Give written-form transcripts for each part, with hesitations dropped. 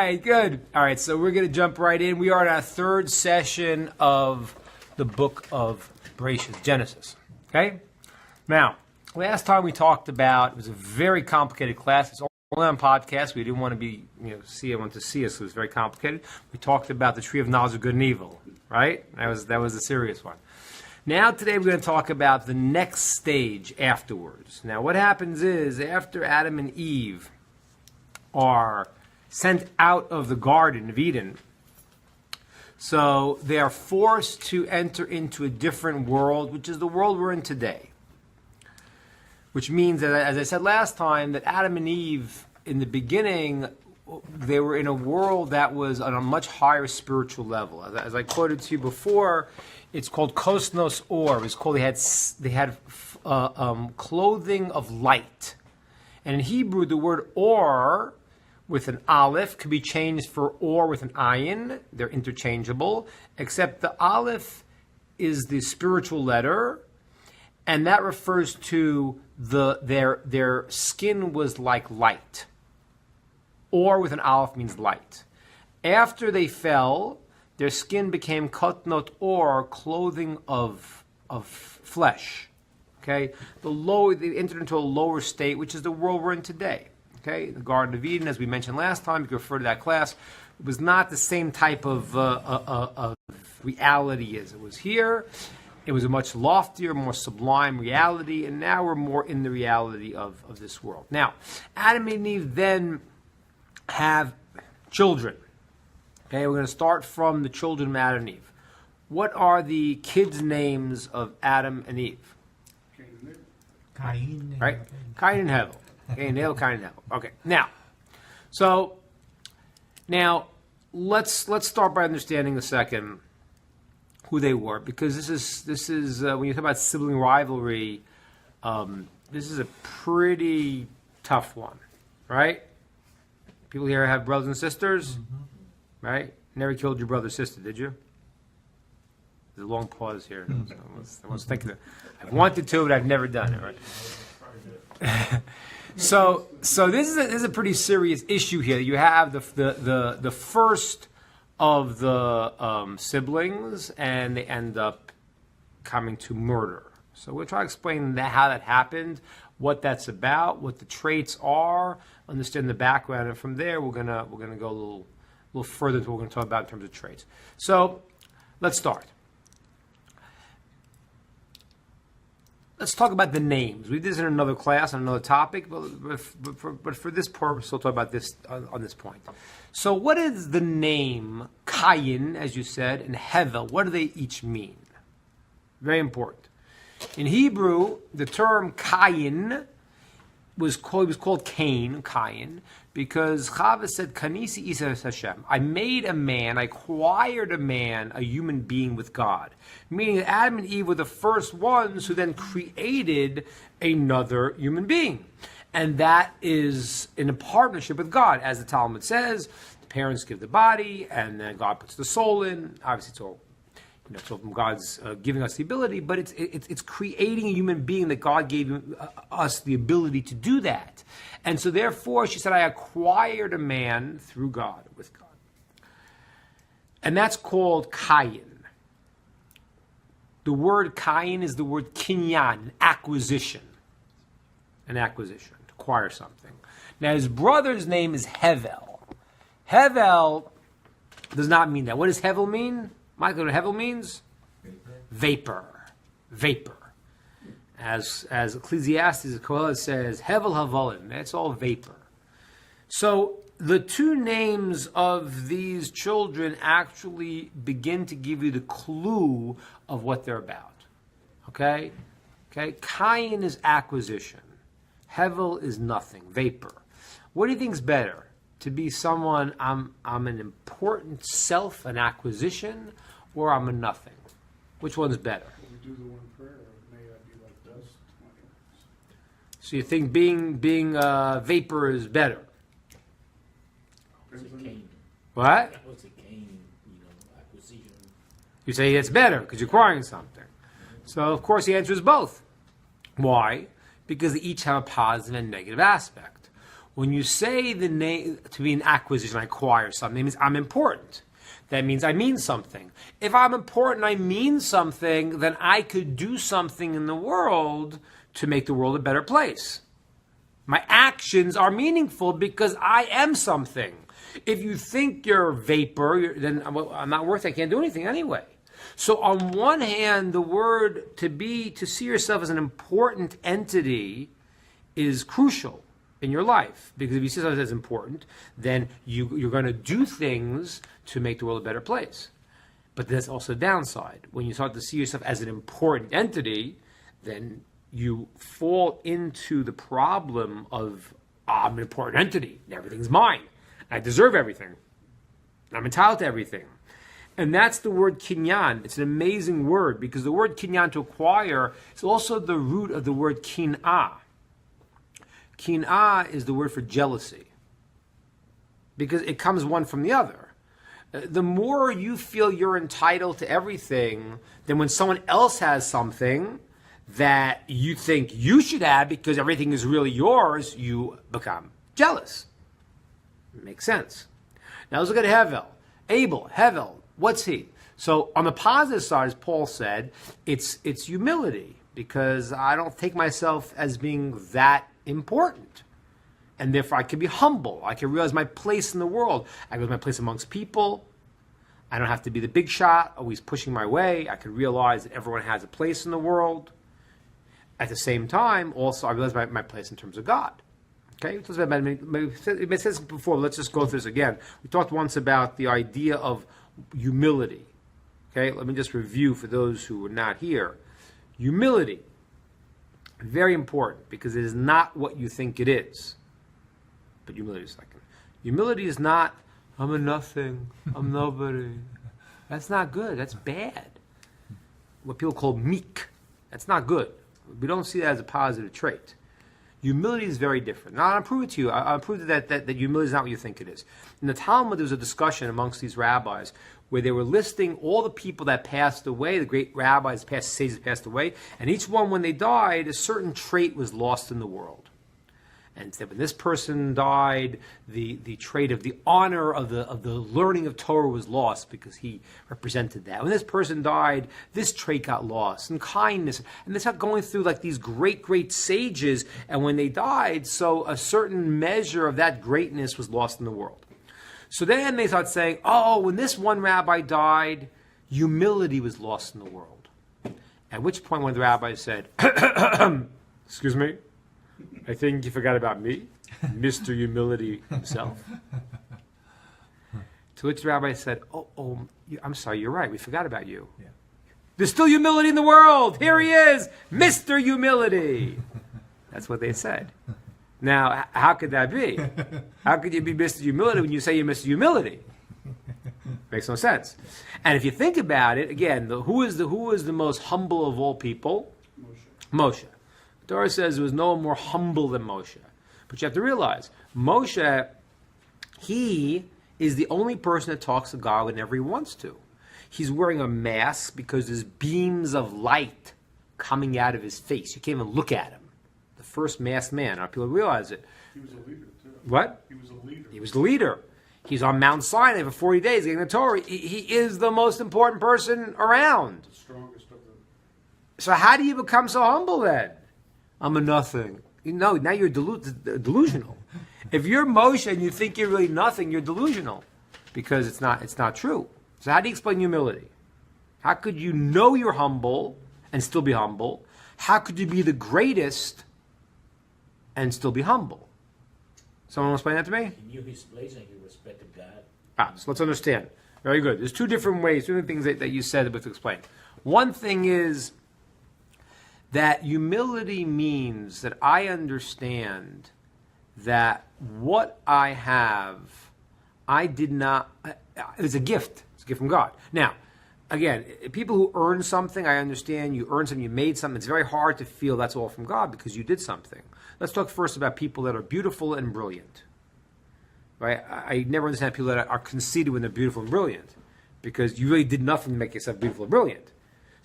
right, good. All right, so we're going to jump right in. We are in our third session of the book of Bereshit, Genesis. Okay? Now, last time we talked about, it was a very complicated class. It's only on podcast. We didn't want to be, everyone to see us, so it was very complicated. We talked about the tree of knowledge of good and evil, right? That was a serious one. Now, today, we're going to talk about the next stage afterwards. Now, what happens is, after Adam and Eve are sent out of the Garden of Eden, so they are forced to enter into a different world, which is the world we're in today. Which means that, as I said last time, that Adam and Eve, in the beginning, they were in a world that was on a much higher spiritual level. As I quoted to you before, it's called Kosnos Or. It was called, they had clothing of light. And in Hebrew, the word Or with an aleph could be changed for Or with an ayin. They're interchangeable, except the aleph is the spiritual letter, and that refers to their skin was like light. Or with an aleph means light. After they fell, their skin became kotnot or, clothing of flesh. Okay, they entered into a lower state, which is the world we're in today. Okay, the Garden of Eden, as we mentioned last time, you can refer to that class. It was not the same type of reality as it was here. It was a much loftier, more sublime reality, and now we're more in the reality of this world. Now, Adam and Eve then have children. Okay, we're going to start from the children of Adam and Eve. What are the kids' names of Adam and Eve? Cain. Right? Cain and Hevel. Okay, Cain and Hevel. Okay, now, let's start by understanding a second who they were, because this is when you talk about sibling rivalry, this is a pretty tough one, right? People here have brothers and sisters, right? Never killed your brother or sister, did you? There's a long pause here. I was thinking that I wanted to, but I've never done it. Right? So this is a pretty serious issue here. You have the first of the siblings, and they end up coming to murder. So we'll try to explain how that happened, what that's about, what the traits are, understand the background, and from there we're gonna go a little further into what we're going to talk about in terms of traits. So let's start. Let's talk about the names. We did this in another class on another topic, but for this purpose, we'll talk about this on this point. So what is the name Cain, as you said, and Hevel? What do they each mean? Very important. In Hebrew, the term Cain was called Cain, because Chava said, Kanisi Isa Hashem. I made a man, I acquired a man, a human being with God. Meaning that Adam and Eve were the first ones who then created another human being. And that is in a partnership with God. As the Talmud says, the parents give the body, and then God puts the soul in. Obviously, it's all from God's giving us the ability, but it's creating a human being that God gave us the ability to do that. And so therefore, she said, I acquired a man through God, with God. And that's called Cain. The word Cain is the word kinyan, acquisition. An acquisition, to acquire something. Now his brother's name is Hevel. Hevel does not mean that. What does Hevel mean? Michael, what Hevel means? Vapor. As Ecclesiastes, Kohelet says, Hevel Havolim. That's all vapor. So the two names of these children actually begin to give you the clue of what they're about. Okay? Cain is acquisition. Hevel is nothing, vapor. What do you think is better? To be someone, I'm an important self, an acquisition, or I'm a nothing? Which one's better? We do the one prayer, may I be like dust. So you think being vapor is better? What? What's a Cain, acquisition? You say it's better because you're acquiring something. So of course the answer is both. Why? Because they each have a positive and negative aspect. When you say the name to be an acquisition, I acquire something, it means I'm important. That means I mean something. If I'm important, I mean something, then I could do something in the world to make the world a better place. My actions are meaningful because I am something. If you think you're vapor, then I'm not worth it. I can't do anything anyway. So on one hand, the word to see yourself as an important entity is crucial in your life. Because if you see yourself as important, then you're going to do things to make the world a better place. But there's also a downside. When you start to see yourself as an important entity, then you fall into the problem of, I'm an important entity, and everything's mine. I deserve everything. I'm entitled to everything. And that's the word kinyan. It's an amazing word because the word kinyan, to acquire, is also the root of the word kin'ah. Kin'ah is the word for jealousy because it comes one from the other. The more you feel you're entitled to everything, then when someone else has something that you think you should have because everything is really yours, you become jealous. It makes sense. Now let's look at Hevel. Abel, Hevel, what's he? So on the positive side, as Paul said, it's humility because I don't take myself as being that important. And therefore I can be humble. I can realize my place in the world. I realize my place amongst people. I don't have to be the big shot, always pushing my way. I can realize that everyone has a place in the world. At the same time, also, I realize my place in terms of God. Okay? It made sense before, but let's just go through this again. We talked once about the idea of humility. Okay? Let me just review for those who were not here. Humility. Very important, because it is not what you think it is. But humility is second. Humility is not, I'm a nothing, I'm nobody. That's not good. That's bad. What people call meek. That's not good. We don't see that as a positive trait. Humility is very different. Now, I'll prove it to you. I'll prove that humility is not what you think it is. In the Talmud, there was a discussion amongst these rabbis where they were listing all the people that passed away, the great rabbis, past sages passed away, and each one, when they died, a certain trait was lost in the world. And said when this person died, the trait of the honor of the learning of Torah was lost because he represented that. When this person died, this trait got lost, and kindness. And they start going through like these great sages, and when they died, so a certain measure of that greatness was lost in the world. So then they start saying, oh, when this one rabbi died, humility was lost in the world. At which point one of the rabbis said, excuse me? I think you forgot about me, Mr. Humility himself. To which the rabbi said, I'm sorry, you're right. We forgot about you. Yeah. There's still humility in the world. Here he is, Mr. Humility. That's what they said. Now, how could that be? How could you be Mr. Humility when you say you're Mr. Humility? Makes no sense. And if you think about it, again, who is the most humble of all people? Moshe. Torah says there was no one more humble than Moshe. But you have to realize, Moshe, he is the only person that talks to God whenever he wants to. He's wearing a mask because there's beams of light coming out of his face. You can't even look at him. The first masked man. Now people realize it. He was a leader, too. What? He was a leader. He was the leader. He's on Mount Sinai for 40 days getting the Torah. He is the most important person around. The strongest of them. So how do you become so humble then? I'm a nothing. No, now you're delusional. If you're Moshe and you think you're really nothing, you're delusional. Because it's not true. So how do you explain humility? How could you know you're humble and still be humble? How could you be the greatest and still be humble? Someone will explain that to me? He knew his place and he respected God. So let's understand. Very good. There's two different ways, two different things that you said that we have to explain. One thing is that humility means that I understand that what I have, I did not, it's a gift. It's a gift from God. Now, again, people who earn something, I understand you earned something, you made something. It's very hard to feel that's all from God because you did something. Let's talk first about people that are beautiful and brilliant. Right? I never understand people that are conceited when they're beautiful and brilliant because you really did nothing to make yourself beautiful and brilliant.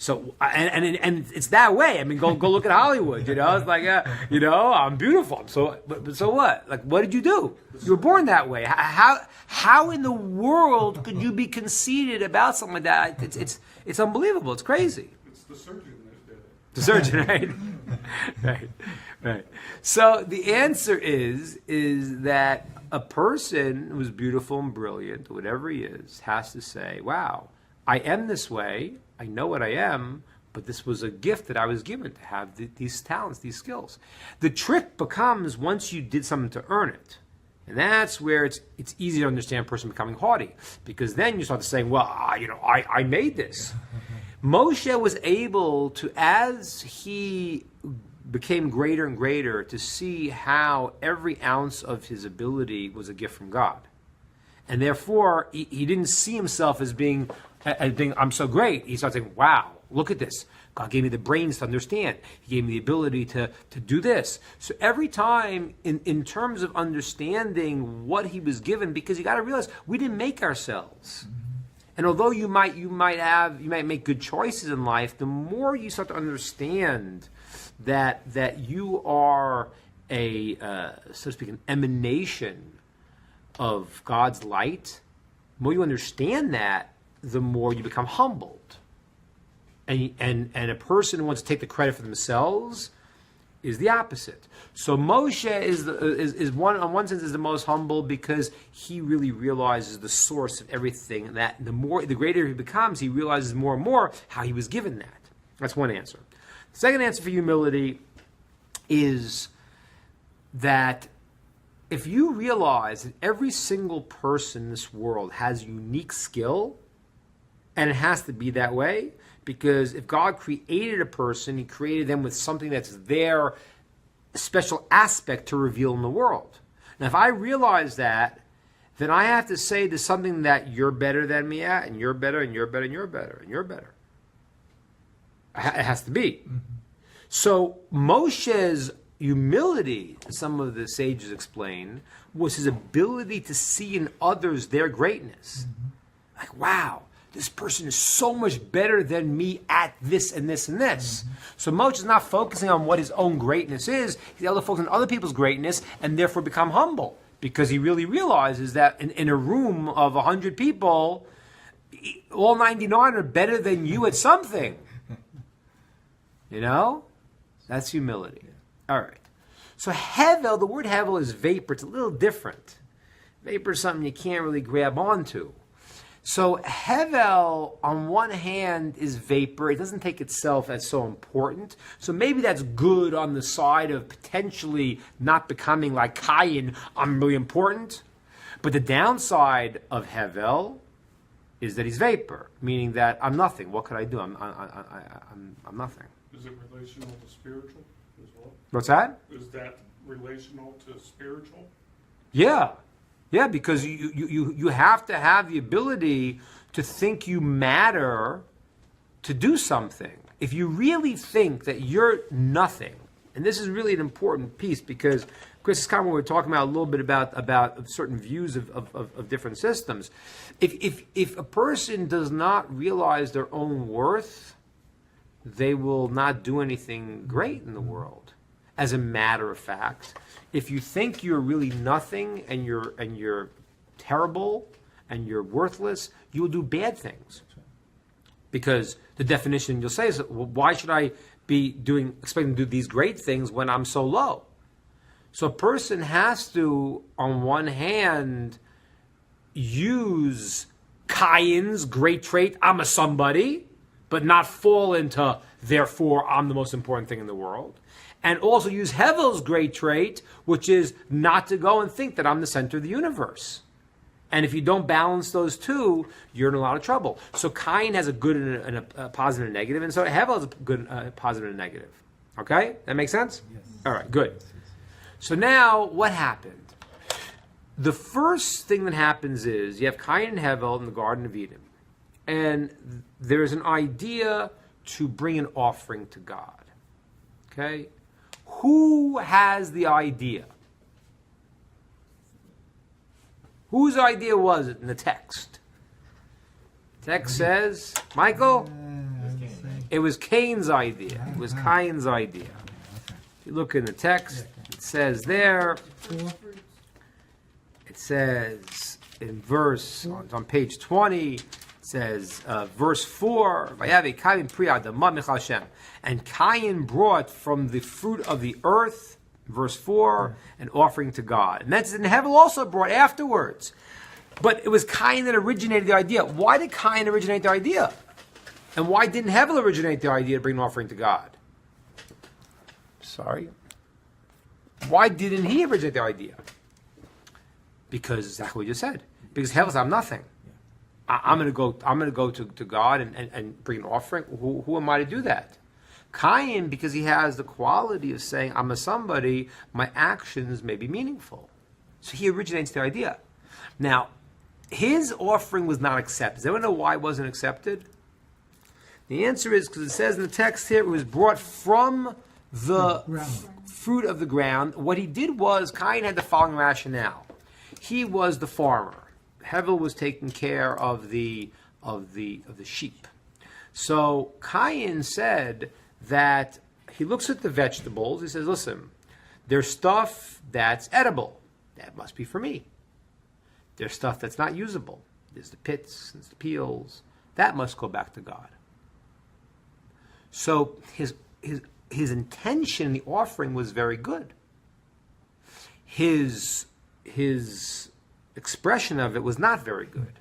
So and it's that way. I mean, go look at Hollywood. It's like I'm beautiful. But so what? Like, what did you do? You were born that way. How in the world could you be conceited about something like that? It's unbelievable. It's crazy. It's the surgeon that did it. The surgeon, right? Right. So the answer is that a person who's beautiful and brilliant, whatever he is, has to say, wow, I am this way, I know what I am, but this was a gift that I was given to have these talents, these skills. The trick becomes once you did something to earn it. And that's where it's easy to understand a person becoming haughty, because then you start to saying, well, I made this. Moshe was able to, as he became greater and greater, to see how every ounce of his ability was a gift from God. And therefore, he didn't see himself as being, I'm so great. He started saying, wow, look at this. God gave me the brains to understand. He gave me the ability to do this. So every time, in terms of understanding what he was given, because you got to realize, we didn't make ourselves. And although you might make good choices in life, the more you start to understand that you are a so to speak an emanation of God's light, the more you understand that, the more you become humbled. And a person who wants to take the credit for themselves is the opposite. So Moshe is one, on one sense, is the most humble because he really realizes the source of everything. And that the greater he becomes, he realizes more and more how he was given that. That's one answer. The second answer for humility is that if you realize that every single person in this world has unique skill, and it has to be that way, because if God created a person, he created them with something that's their special aspect to reveal in the world. Now, if I realize that, then I have to say to something that you're better than me at, and you're better, and you're better, and you're better, and you're better. It has to be. Mm-hmm. So Moshe's humility, some of the sages explain, was his ability to see in others their greatness. Mm-hmm. Like, wow, this person is so much better than me at this and this and this. Mm-hmm. So Moshe is not focusing on what his own greatness is. He's able to focus on other people's greatness and therefore become humble, because he really realizes that in a room of 100 people, all 99 are better than you at something. That's humility. All right. So Hevel, the word Hevel is vapor. It's a little different. Vapor is something you can't really grab onto. So Hevel, on one hand, is vapor. It doesn't take itself as so important. So maybe that's good on the side of potentially not becoming like Cain, I'm really important. But the downside of Hevel is that he's vapor, meaning that I'm nothing. What could I do? I'm nothing. Is it relational to spiritual as well? What's that? Is that relational to spiritual? Yeah, because you have to have the ability to think you matter to do something. If you really think that you're nothing, and this is really an important piece, because Chris is kind of what we're talking about a little bit about certain views of different systems. If a person does not realize their own worth, they will not do anything great in the world. As a matter of fact, if you think you're really nothing and you're terrible and you're worthless, you will do bad things. Because the definition you'll say is, well, why should I be expecting to do these great things when I'm so low? So a person has to, on one hand, use Cain's great trait, I'm a somebody, but not fall into, therefore, I'm the most important thing in the world. And also use Hevel's great trait, which is not to go and think that I'm the center of the universe. And if you don't balance those two, you're in a lot of trouble. So Cain has a good and a positive and a negative, and so Hevel has a good positive and negative. Okay? That makes sense? Yes. All right, good. So now, what happened? The first thing that happens is you have Cain and Hevel in the Garden of Eden. And there's an idea to bring an offering to God. Okay? Who has the idea? Whose idea was it in the text? The text says, Michael? It was Cain's idea. It was Cain's idea. If you look in the text, it says there, it says in verse, on page 20, it says, verse 4, and Cain brought from the fruit of the earth, verse 4, an offering to God. And that's, and Hevel also brought afterwards. But it was Cain that originated the idea. Why did Cain originate the idea? And why didn't Hevel originate the idea to bring an offering to God? Sorry. Why didn't he originate the idea? Because exactly what you said. Because Hevel said, I'm nothing. I'm going to go to God and bring an offering. Who am I to do that? Cain, because he has the quality of saying, I'm a somebody, my actions may be meaningful. So he originates the idea. Now, his offering was not accepted. Does anyone know why it wasn't accepted? The answer is because it says in the text here, it was brought from the fruit of the ground. What he did was, Cain had the following rationale. He was the farmer. Hevel was taking care of the sheep. So Cain said that he looks at the vegetables. He says, listen, there's stuff that's edible. That must be for me. There's stuff that's not usable. There's the pits, there's the peels. That must go back to God. So his intention in the offering was very good. His expression of it was not very good,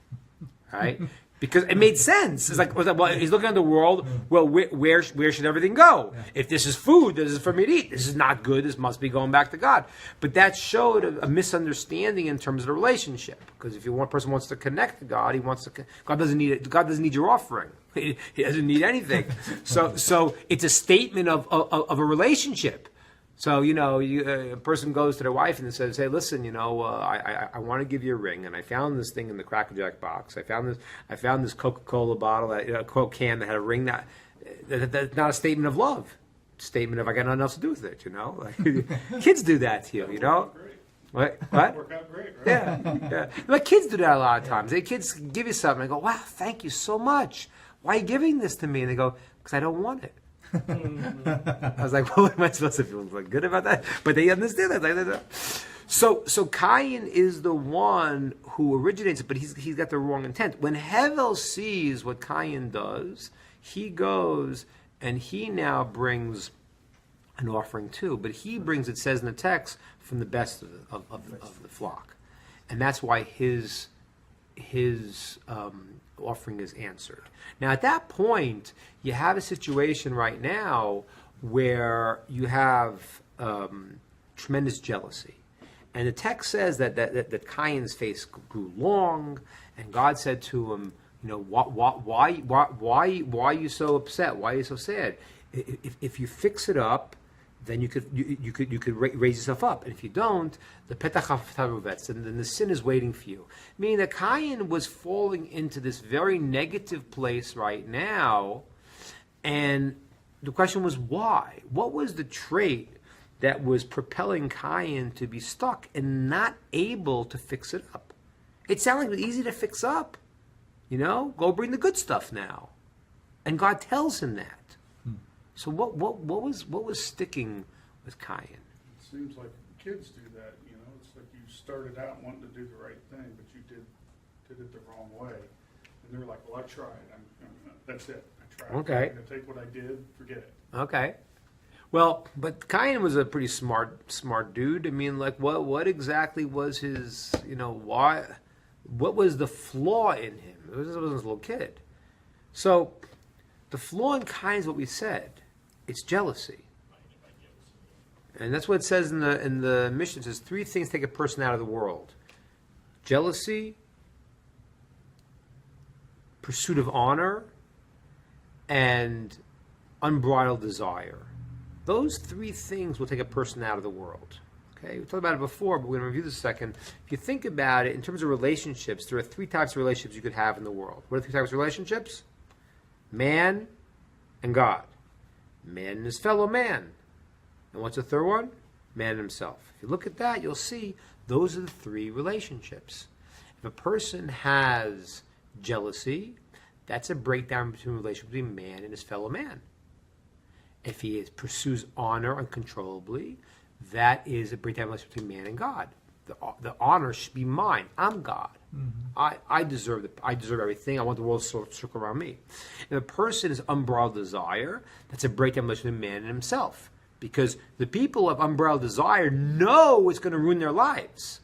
right? Because it made sense. It's like, well, he's looking at the world. Well, where should everything go? Yeah. If this is food, this is for me to eat. This is not good. This must be going back to God. But that showed a misunderstanding in terms of the relationship. Because if one person wants to connect to God, God doesn't need it. God doesn't need your offering. He doesn't need anything. So it's a statement of a relationship. So, a person goes to their wife and says, hey, listen, I want to give you a ring, and I found this thing in the Cracker Jack box. I found this Coca-Cola bottle, a Coke can that had a ring. That's not a statement of love. It's a statement of I got nothing else to do with it, Like, kids do that to you, What? Work out great, right? Yeah. Like kids do that a lot of times. Kids give you something and go, wow, thank you so much. Why are you giving this to me? And they go, because I don't want it. I was like, well, what am I supposed to feel good about that? But they understand that. So Cain is the one who originates it, but he's got the wrong intent. When Hevel sees what Cain does, he goes and he now brings an offering too. But he brings, it says in the text, from the best of the flock. And that's why his offering is answered. Now, at that point, you have a situation right now where you have tremendous jealousy. And the text says that Cain's face grew long, and God said to him, why are you so upset? Why are you so sad? If you fix it up, then you could raise yourself up. And if you don't, the petach haruvetz, and then the sin is waiting for you. Meaning that Cain was falling into this very negative place right now, and the question was why? What was the trait that was propelling Cain to be stuck and not able to fix it up? It sounded like it was easy to fix up. Go bring the good stuff now. And God tells him that. So what was sticking with Cain? It seems like kids do that, It's like you started out wanting to do the right thing, but you did it the wrong way. And they're like, well, I tried. That's it. I tried. Okay. I'm going to take what I did, forget it. Okay. Well, but Cain was a pretty smart dude. I mean, like, what exactly was his, why? What was the flaw in him? It wasn't a little kid. So the flaw in Cain is what we said. It's jealousy. And that's what it says in the Mishnah. It says 3 things take a person out of the world. Jealousy, pursuit of honor, and unbridled desire. Those 3 things will take a person out of the world. Okay, we talked about it before, but we're going to review this a second. If you think about it, in terms of relationships, there are 3 types of relationships you could have in the world. What are the 3 types of relationships? Man and God. Man and his fellow man. And what's the third one? Man and himself. If you look at that, you'll see those are the 3 relationships. If a person has jealousy, That's a breakdown between the relationship between man and his fellow man. If he pursues honor uncontrollably, that is a breakdown relationship between man and God. The honor should be mine. I'm God. I deserve everything. I want the world to circle around me. And the person is unbridled desire. That's a breakdown relationship between man and himself. Because the people of unbridled desire know it's going to ruin their lives.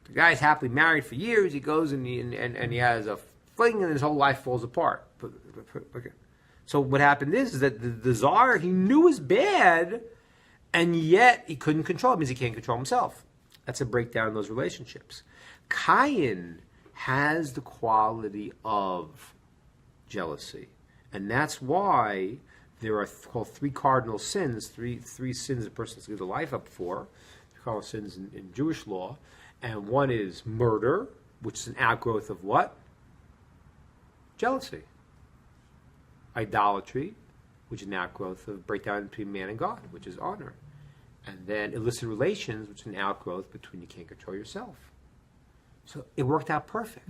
The guy's happily married for years. He goes and he has a fling, and his whole life falls apart. Okay. So what happened is that the desire he knew was bad, and yet he couldn't control it. It means he can't control himself. That's a breakdown in those relationships. Cain has the quality of jealousy, and that's why there are called three cardinal sins, three sins a person has to give their life up for. Three cardinal sins in Jewish law, and one is murder, which is an outgrowth of what? Jealousy. Idolatry, which is an outgrowth of breakdown between man and God, which is honor. And then illicit relations, which is an outgrowth between you can't control yourself. So it worked out perfect.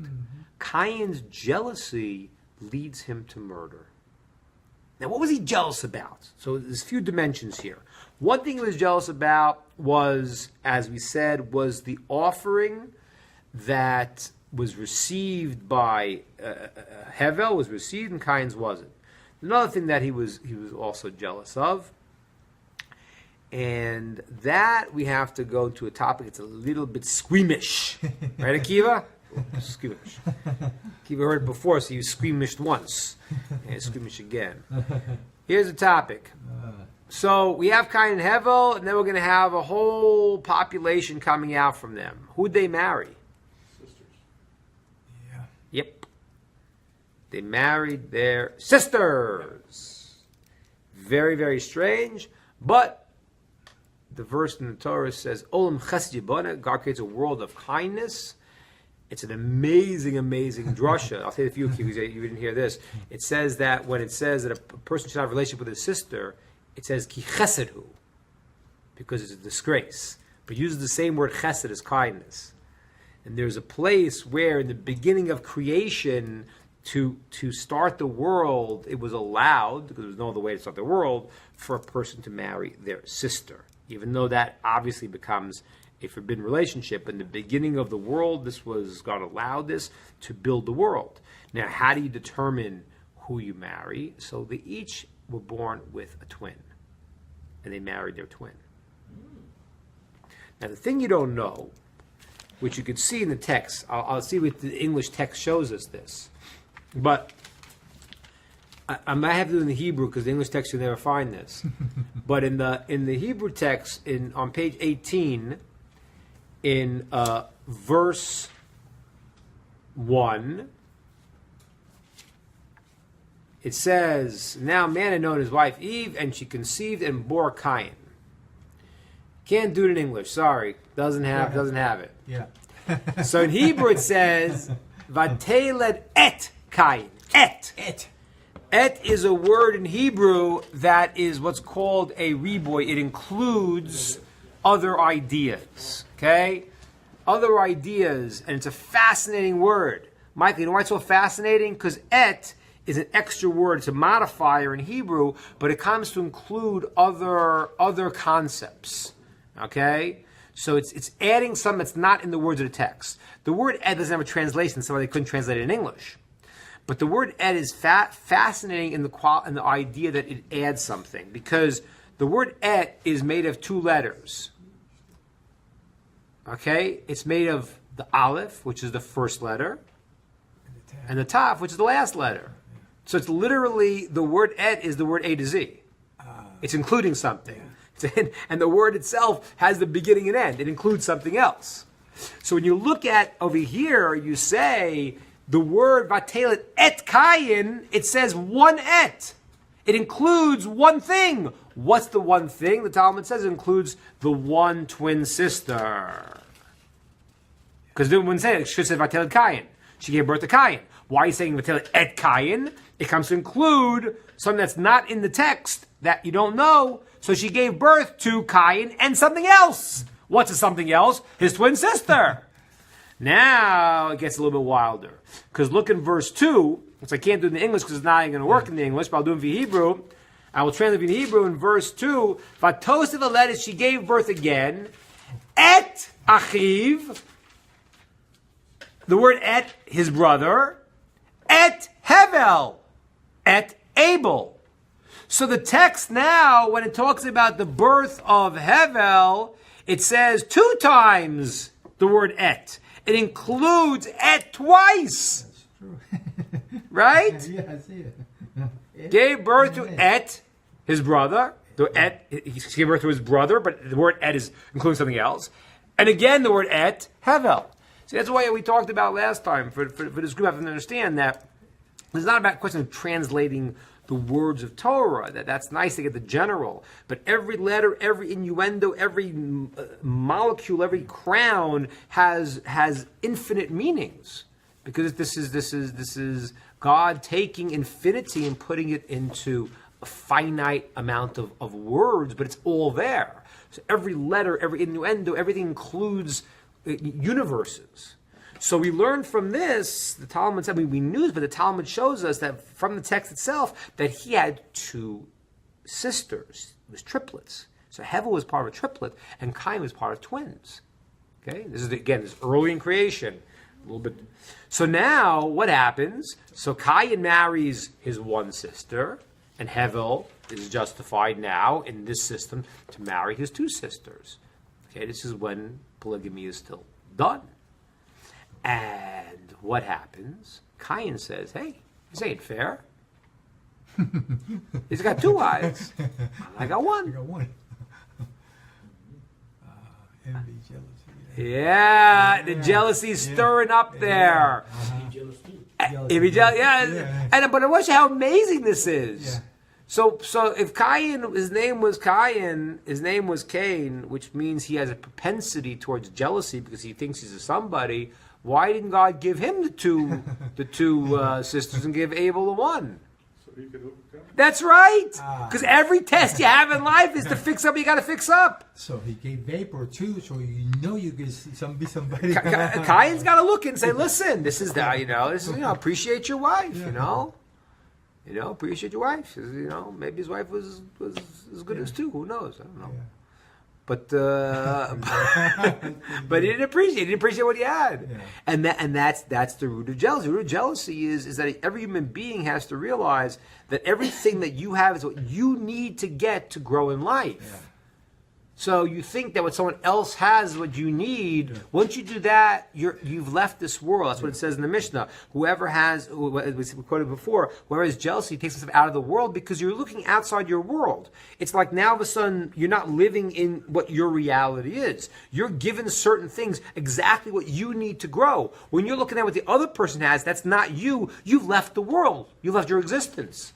Cain's jealousy leads him to murder. Now, what was he jealous about? So there's a few dimensions here. One thing he was jealous about was, as we said, was the offering that was received by Hevel was received and Cain's wasn't. Another thing that he was also jealous of, and that we have to go to a topic that's a little bit squeamish. Right, Akiva? Squeamish. Akiva heard it before, so he was squeamished once. And squeamish again. Here's the topic. So we have Cain and Hevel, and then we're going to have a whole population coming out from them. Who'd they marry? Sisters. Yeah. Yep. They married their sisters. Very, very strange. But the verse in the Torah says, Olam chesed yiboneh, God creates a world of kindness. It's an amazing, amazing drasha. I'll say it a few because you didn't hear this. It says that when it says that a person should have a relationship with his sister, it says ki chesedhu, because it's a disgrace. But it uses the same word chesed as kindness. And there's a place where in the beginning of creation, to start the world, it was allowed, because there was no other way to start the world, for a person to marry their sister. Even though that obviously becomes a forbidden relationship. In the beginning of the world, God allowed this to build the world. Now, how do you determine who you marry? So they each were born with a twin, and they married their twin. Now, the thing you don't know, which you could see in the text, I'll see what the English text shows us this, but I might have to do it in the Hebrew because the English text you'll never find this. But in the Hebrew text, on page 18, in verse 1, it says, "Now man had known his wife Eve, and she conceived and bore Cain." Can't do it in English. Sorry, doesn't have it. Yeah. So in Hebrew it says, "Vateled et Cain." Et. Et is a word in Hebrew that is what's called a riboy. It includes other ideas. Okay? Other ideas, and it's a fascinating word. Michael, you know why it's so fascinating? Because et is an extra word. It's a modifier in Hebrew, but it comes to include other concepts. Okay? So it's adding something that's not in the words of the text. The word et doesn't have a translation, so they couldn't translate it in English. But the word et is fascinating in the idea that it adds something, because the word et is made of two letters. Okay? It's made of the aleph, which is the first letter, and the taf, which is the last letter. So it's literally, the word et is the word A to Z. It's including something. And the word itself has the beginning and end. It includes something else. So when you look at over here, you say the word vatelet et Cain, it says one et. It includes one thing. What's the one thing? The Talmud says it includes the one twin sister. Because when it said it should say vatelet Cain. She gave birth to Cain. Why are you saying vatelet et Cain? It comes to include something that's not in the text that you don't know. So she gave birth to Cain and something else. What's something else? His twin sister. Now it gets a little bit wilder. Because look in verse 2. which I can't do in the English because it's not going to work in the English, but I'll do it in the Hebrew. I will translate in Hebrew in verse 2. Vatos v'ledet, she gave birth again. Et achiv. The word et, his brother. Et hevel. Et Abel. So the text now, when it talks about the birth of Hevel, it says 2 times the word et. It includes et twice. That's true. Right? Yeah, I see it. Gave birth to Et, his brother. The Et, he gave birth to his brother, but the word Et is including something else. And again, the word Et, Hevel. See, that's why we talked about last time. For this group, I have to understand that it's not about a question of translating the words of Torah. That's nice to get the general. But every letter, every innuendo, every molecule, every crown has infinite meanings. Because this is God taking infinity and putting it into a finite amount of words, but it's all there. So every letter, every innuendo, everything includes universes. So we learn from this, the Talmud said, we knew, but the Talmud shows us that from the text itself, that he had 2 sisters. It was triplets. So Hevel was part of a triplet, and Cain was part of twins. Okay? This is, again, this early in creation. A little bit. So now, what happens? So Cain marries his one sister, and Hevel is justified now in this system to marry his 2 sisters. Okay, this is when polygamy is still done. And what happens? Cain says, hey, this ain't fair. He's got 2 wives. I got 1. I got 1. Envy, jealousy. Yeah, the jealousy's stirring up there. Be jealous too. And but watch how amazing this is. Yeah. So if Cain, his name was Cain, his name was Cain, which means he has a propensity towards jealousy because he thinks he's a somebody. Why didn't God give him the two sisters and give Abel the 1? So he could overcome. That's right. Because every test you have in life is to fix up. You got to fix up. So he gave vapor too, so you could be somebody. Cain's got to look and say, "Listen, this is appreciate your wife. Appreciate your wife. Maybe his wife was as good as 2. Who knows? I don't know." Yeah. But but he didn't appreciate what he had, Yeah. and that's the root of jealousy. The root of jealousy is that every human being has to realize that everything that you have is what you need to get to grow in life. Yeah. So you think that what someone else has is what you need. Yeah. Once you do that, you've left this world. That's what it says in the Mishnah. Whoever has, as we quoted before, whoever has jealousy takes himself out of the world because you're looking outside your world. It's like now all of a sudden you're not living in what your reality is. You're given certain things, exactly what you need to grow. When you're looking at what the other person has, that's not you. You've left the world. You've left your existence.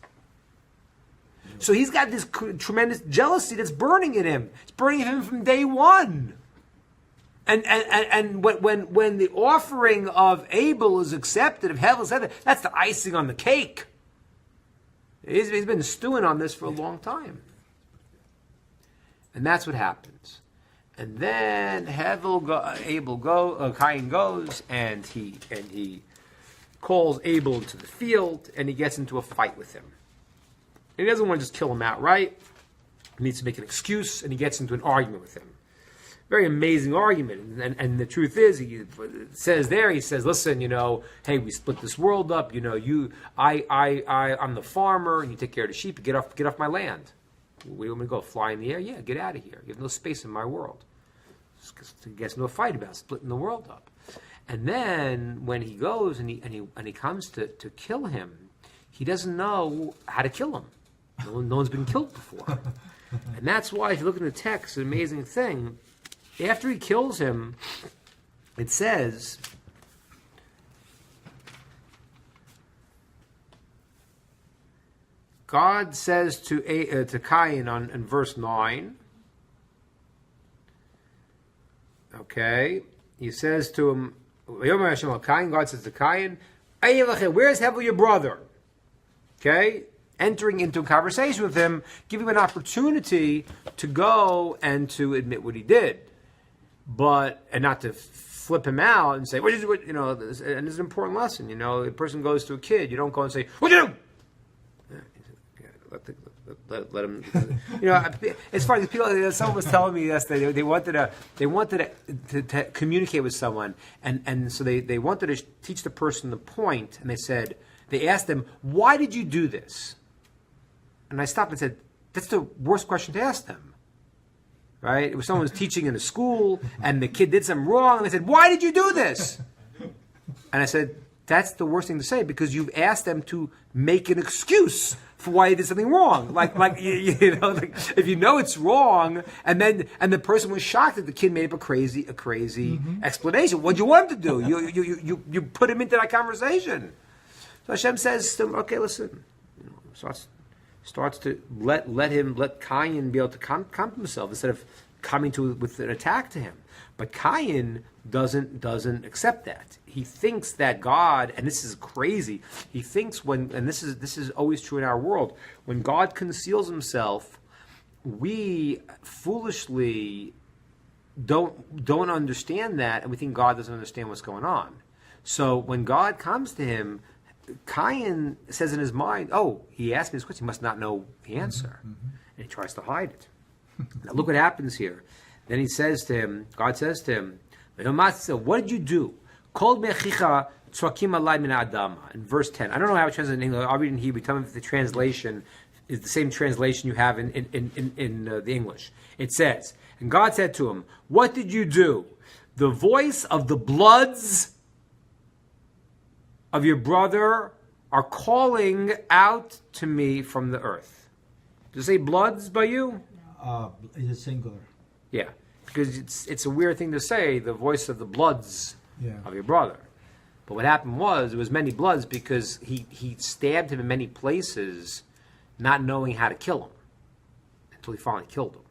So he's got this tremendous jealousy that's burning in him. It's burning him from day one. And when the offering of Abel is accepted, if Hevel is accepted, that's the icing on the cake. He's been stewing on this for a long time. And that's what happens. And then Cain goes, and he calls Abel into the field, and he gets into a fight with him. And he doesn't want to just kill him outright. He needs to make an excuse, and he gets into an argument with him. Very amazing argument. And the truth is, he says, listen, hey, we split this world up. I'm the farmer, and you take care of the sheep. Get off my land. Where do you want me to go? Fly in the air? Yeah, get out of here. You have no space in my world. He gets into a fight about splitting the world up. And then when he goes and he comes to kill him, he doesn't know how to kill him. No one's been killed before. And that's why, if you look in the text, an amazing thing, after he kills him, it says, God says to Cain in verse 9, okay, he says to him, God says to Cain, where's Hevel, your brother? Okay, entering into a conversation with him, giving him an opportunity to go and to admit what he did, and not to flip him out and say, what, you know, and it's an important lesson. You know, a person goes to a kid, you don't go and say, what'd you do? Let him, you know. As far as people, someone was telling me yesterday, they wanted to communicate with someone, and so they wanted to teach the person the point, and they asked them, why did you do this? And I stopped and said, that's the worst question to ask them, right? It was someone was teaching in a school, and the kid did something wrong, and they said, why did you do this? And I said, that's the worst thing to say, because you've asked them to make an excuse for why you did something wrong. Like you know, like if you know it's wrong, and the person was shocked that the kid made up a crazy explanation. What do you want him to do? You put him into that conversation. So Hashem says to him, okay, listen. You know, starts to let Cain be able to calm himself instead of coming with an attack to him. But Cain doesn't accept that. He thinks that God, and this is crazy, he thinks and this is always true in our world, when God conceals himself, we foolishly don't understand that, and we think God doesn't understand what's going on. So when God comes to him, Cain says in his mind, oh, he asked me this question, he must not know the answer. And he tries to hide it. Now look what happens here. Then he says to him, God says to him, what did you do? In verse 10. I don't know how it translates in English. I'll read in Hebrew. Tell me if the translation is the same translation you have in the English. It says, and God said to him, what did you do? The voice of the bloods of your brother are calling out to me from the earth. Does it say bloods by you? It's singular. Yeah, because it's a weird thing to say, the voice of the bloods of your brother. But what happened was, it was many bloods because he stabbed him in many places, not knowing how to kill him, until he finally killed him.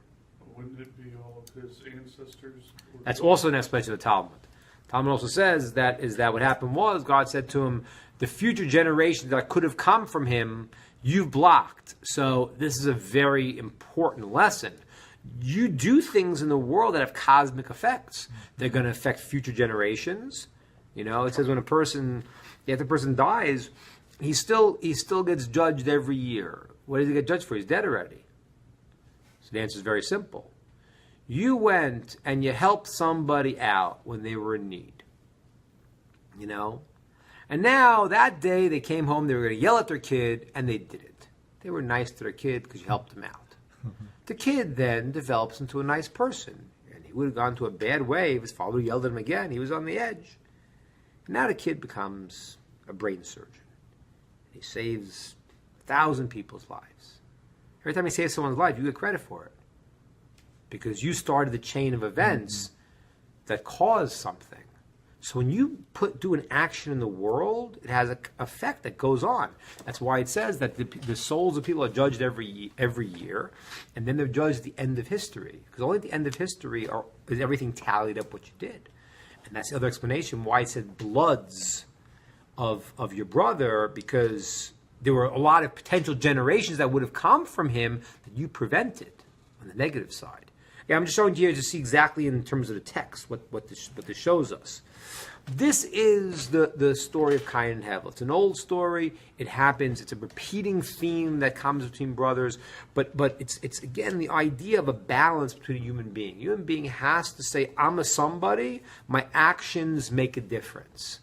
Wouldn't it be all of his ancestors? That's also an explanation of the Talmud. Talmud also says that what happened was, God said to him, the future generations that could have come from him, you've blocked. So this is a very important lesson. You do things in the world that have cosmic effects. They're going to affect future generations. You know, it says when after the person dies, he still gets judged every year. What does he get judged for? He's dead already. So the answer is very simple. You went and you helped somebody out when they were in need. You know? And now, that day, they came home, they were going to yell at their kid, and they did it. They were nice to their kid because you helped them out. The kid then develops into a nice person. And he would have gone to a bad way if his father yelled at him again. He was on the edge. And now the kid becomes a brain surgeon. He saves 1,000 people's lives. Every time he saves someone's life, you get credit for it. Because you started the chain of events that caused something. So when you do an action in the world, it has an effect that goes on. That's why it says that the souls of people are judged every year, and then they're judged at the end of history. Because only at the end of history is everything tallied up what you did. And that's the other explanation why it said bloods of your brother, because there were a lot of potential generations that would have come from him that you prevented on the negative side. Yeah, I'm just showing you here to see exactly in terms of the text what this shows us. This is the story of Cain and Hevel. It's an old story. It happens. It's a repeating theme that comes between brothers. But it's again the idea of a balance between a human being. A human being has to say, I'm a somebody. My actions make a difference.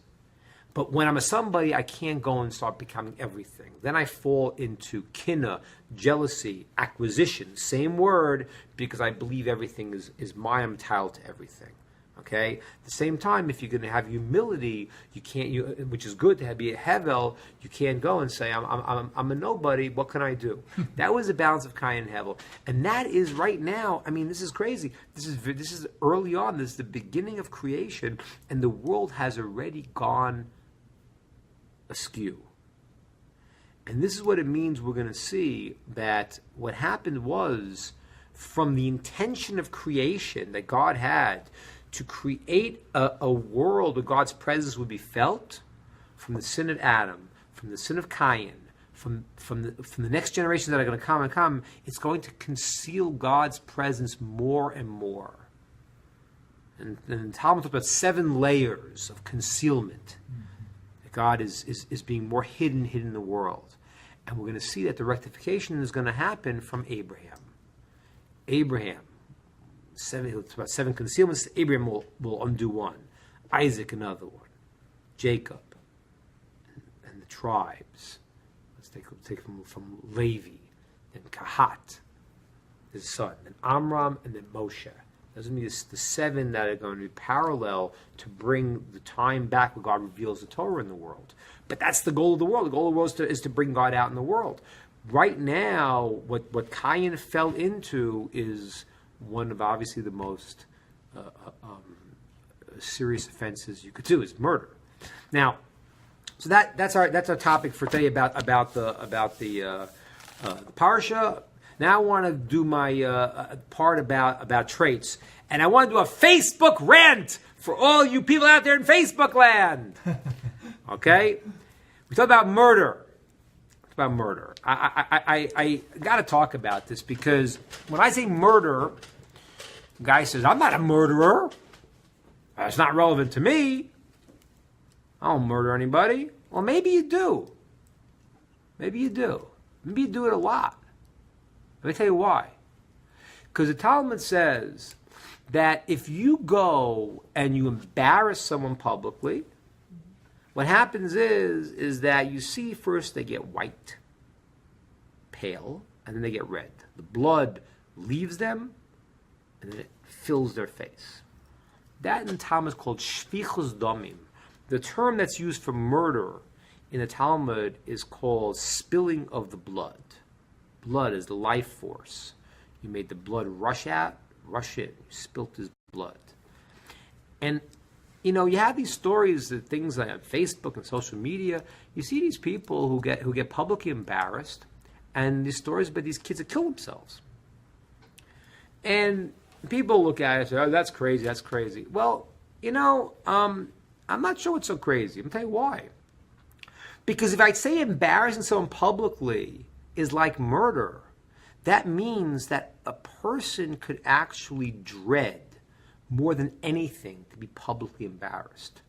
But when I'm a somebody, I can't go and start becoming everything. Then I fall into kinna, jealousy, acquisition. Same word, because I believe everything is mine. I'm entitled to everything. Okay. At the same time, if you're going to have humility, you can't. Which is good to be a hevel. You can't go and say, I'm a nobody. What can I do? That was the balance of Cain and Hevel, and that is right now. I mean, this is crazy. This is early on. This is the beginning of creation, and the world has already gone askew. And this is what it means. We're going to see that what happened was, from the intention of creation that God had to create a world where God's presence would be felt, from the sin of Adam, from the sin of Cain, from the next generations that are going to come, it's going to conceal God's presence more and more. And the Talmud talks about 7 layers of concealment. That God is being more hidden in the world. And we're going to see that the rectification is going to happen from Abraham. Abraham, it's about 7 concealments. Abraham will undo 1. Isaac, another one. Jacob, and the tribes. Let's take from Levi, then Kahat, his son, then Amram, and then Moshe. Doesn't mean it's the 7 that are going to be parallel to bring the time back where God reveals the Torah in the world. But that's the goal of the world. The goal of the world is to bring God out in the world. Right now, what Cain fell into is one of obviously the most serious offenses you could do, is murder. Now, so that's our topic for today about the parsha. Now I want to do my part about traits, and I want to do a Facebook rant for all you people out there in Facebook land. Okay, we talk about murder. I got to talk about this because when I say murder, the guy says I'm not a murderer. It's not relevant to me. I don't murder anybody. Well, maybe you do. Maybe you do. Maybe you do it a lot. Let me tell you why. Because the Talmud says that if you go and you embarrass someone publicly, what happens is that you see first they get white, pale, and then they get red. The blood leaves them, and then it fills their face. That in the Talmud is called shfichus damim. The term that's used for murder in the Talmud is called spilling of the blood. Blood is the life force. You made the blood rush in. You spilt his blood. And, you have these stories, of things like on Facebook and social media. You see these people who get publicly embarrassed, and these stories about these kids that kill themselves. And people look at it and say, oh, that's crazy. Well, I'm not sure what's so crazy. I'm going to tell you why. Because if I say embarrassing someone publicly is like murder, that means that a person could actually dread more than anything to be publicly embarrassed.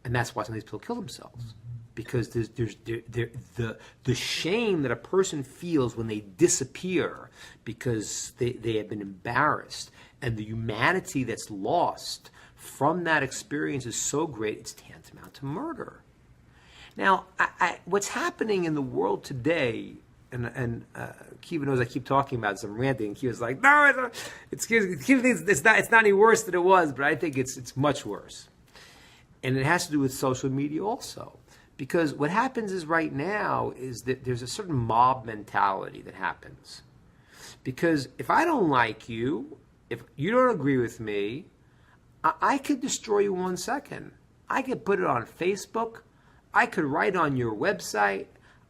And that's why some of these people kill themselves. Because there's the shame that a person feels when they disappear because they have been embarrassed, and the humanity that's lost from that experience is so great, it's tantamount to murder. Now, what's happening in the world today, and Kiva knows I keep talking about this, I'm ranting, and Kiva's like, no, Kiva thinks it's not any worse than it was, but I think it's much worse. And it has to do with social media also. Because what happens is right now is that there's a certain mob mentality that happens. Because if I don't like you, if you don't agree with me, I could destroy you in 1 second. I could put it on Facebook. I could write on your website.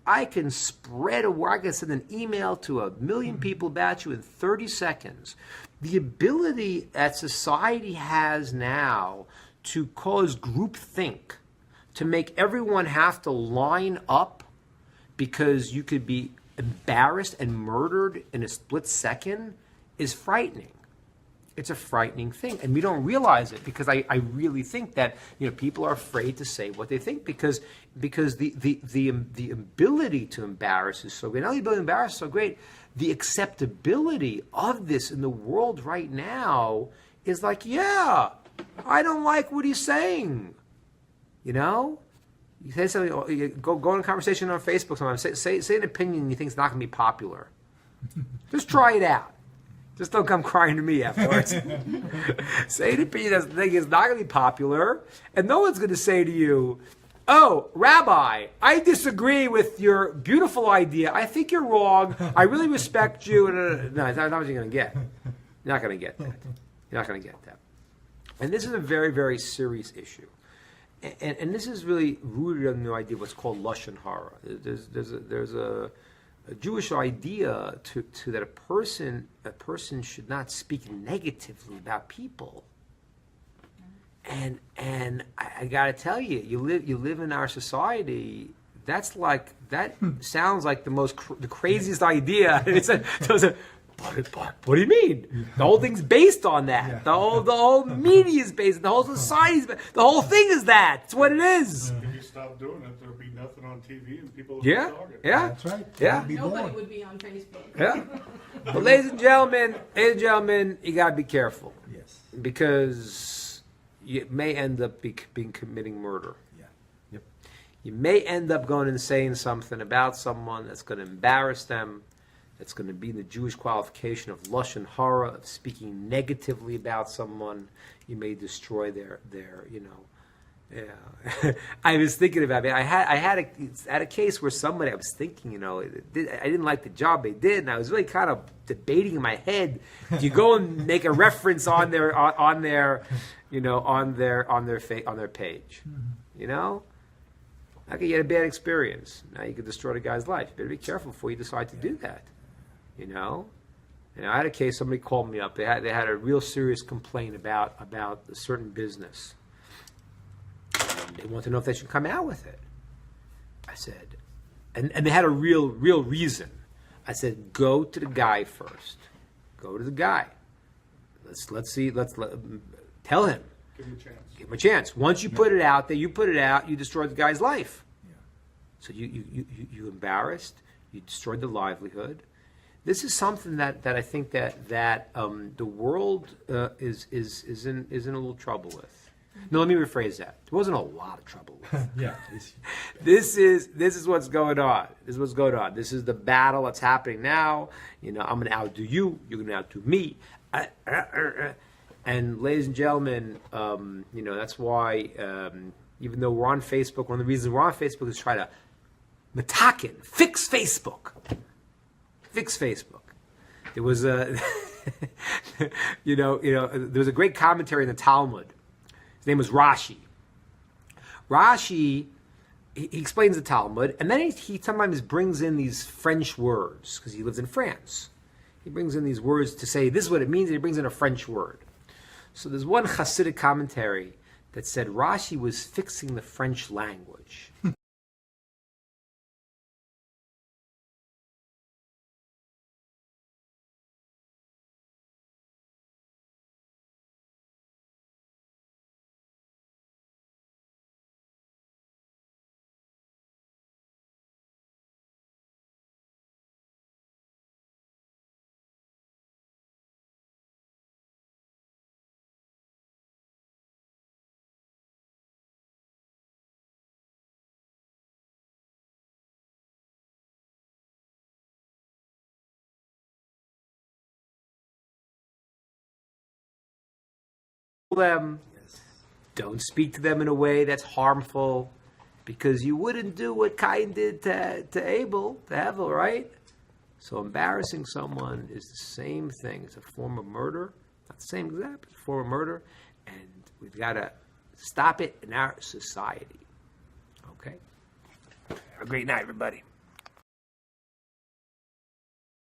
I can I can send an email to 1 million people about you in 30 seconds. The ability that society has now to cause groupthink, to make everyone have to line up because you could be embarrassed and murdered in a split second is frightening. It's a frightening thing, and we don't realize it because I really think that people are afraid to say what they think because the ability to embarrass is so great. Not only the ability to embarrass is so great, the acceptability of this in the world right now is like, yeah, I don't like what he's saying. You say something. You go in a conversation on Facebook. Sometimes say an opinion you think is not going to be popular. Just try it out. Just don't come crying to me afterwards. Say an opinion that you think is not going to be popular, and no one's going to say to you, "Oh, Rabbi, I disagree with your beautiful idea. I think you're wrong. I really respect you." No, it's not what you're going to get. You're not going to get that. You're not going to get that. And this is a very, very serious issue. And this is really rooted in the idea of what's called lashon hara. There's a Jewish idea to that a person should not speak negatively about people. And I got to tell you, you live in our society. That sounds like the craziest idea. Those are What do you mean? The whole thing's based on that. Yeah. The whole media is based. The whole society's based. The whole thing is that. It's what it is. If you stop doing it, there'll be nothing on TV and people will Yeah, be talking. yeah, That's right. yeah. Be Nobody born. would be on Facebook. yeah. But ladies and gentlemen, you gotta be careful Yes. because you may end up being committing murder. Yeah. Yep. You may end up going and saying something about someone that's going to embarrass them. That's going to be the Jewish qualification of lashon hara, of speaking negatively about someone. You may destroy their Yeah, I was thinking about it. I had a case where somebody, I was thinking, I didn't like the job they did, and I was really kind of debating in my head. Do you go and make a reference on their page? How can you get a bad experience? Now you could destroy the guy's life. You better be careful before you decide to do that. I had a case. Somebody called me up. They had a real serious complaint about a certain business. And they want to know if they should come out with it. I said, and they had a real reason. I said, go to the guy first. Go to the guy. Let's see. Tell him. Give him a chance. Give him a chance. Once you put it out there, you destroyed the guy's life. Yeah. So you embarrassed. You destroyed the livelihood. This is something that I think that the world is in a little trouble with. No, let me rephrase that. There wasn't a lot of trouble with. Yeah. This is what's going on. This is what's going on. This is the battle that's happening now. I'm going to outdo you. You're going to outdo me. And ladies and gentlemen, that's why even though we're on Facebook, one of the reasons we're on Facebook is to try to fix Facebook. Fix Facebook. There was a, there was a great commentary in the Talmud. His name was Rashi. Rashi, he explains the Talmud, and then he sometimes brings in these French words, because he lives in France. He brings in these words to say, this is what it means, and he brings in a French word. So there's one Hasidic commentary that said Rashi was fixing the French language. Them, don't speak to them in a way that's harmful, because you wouldn't do what Cain did to Hevel, right? So embarrassing someone is the same thing. It's a form of murder. Not the same exact, it's a form of murder, and we've got to stop it in our society. Okay? Have a great night, everybody.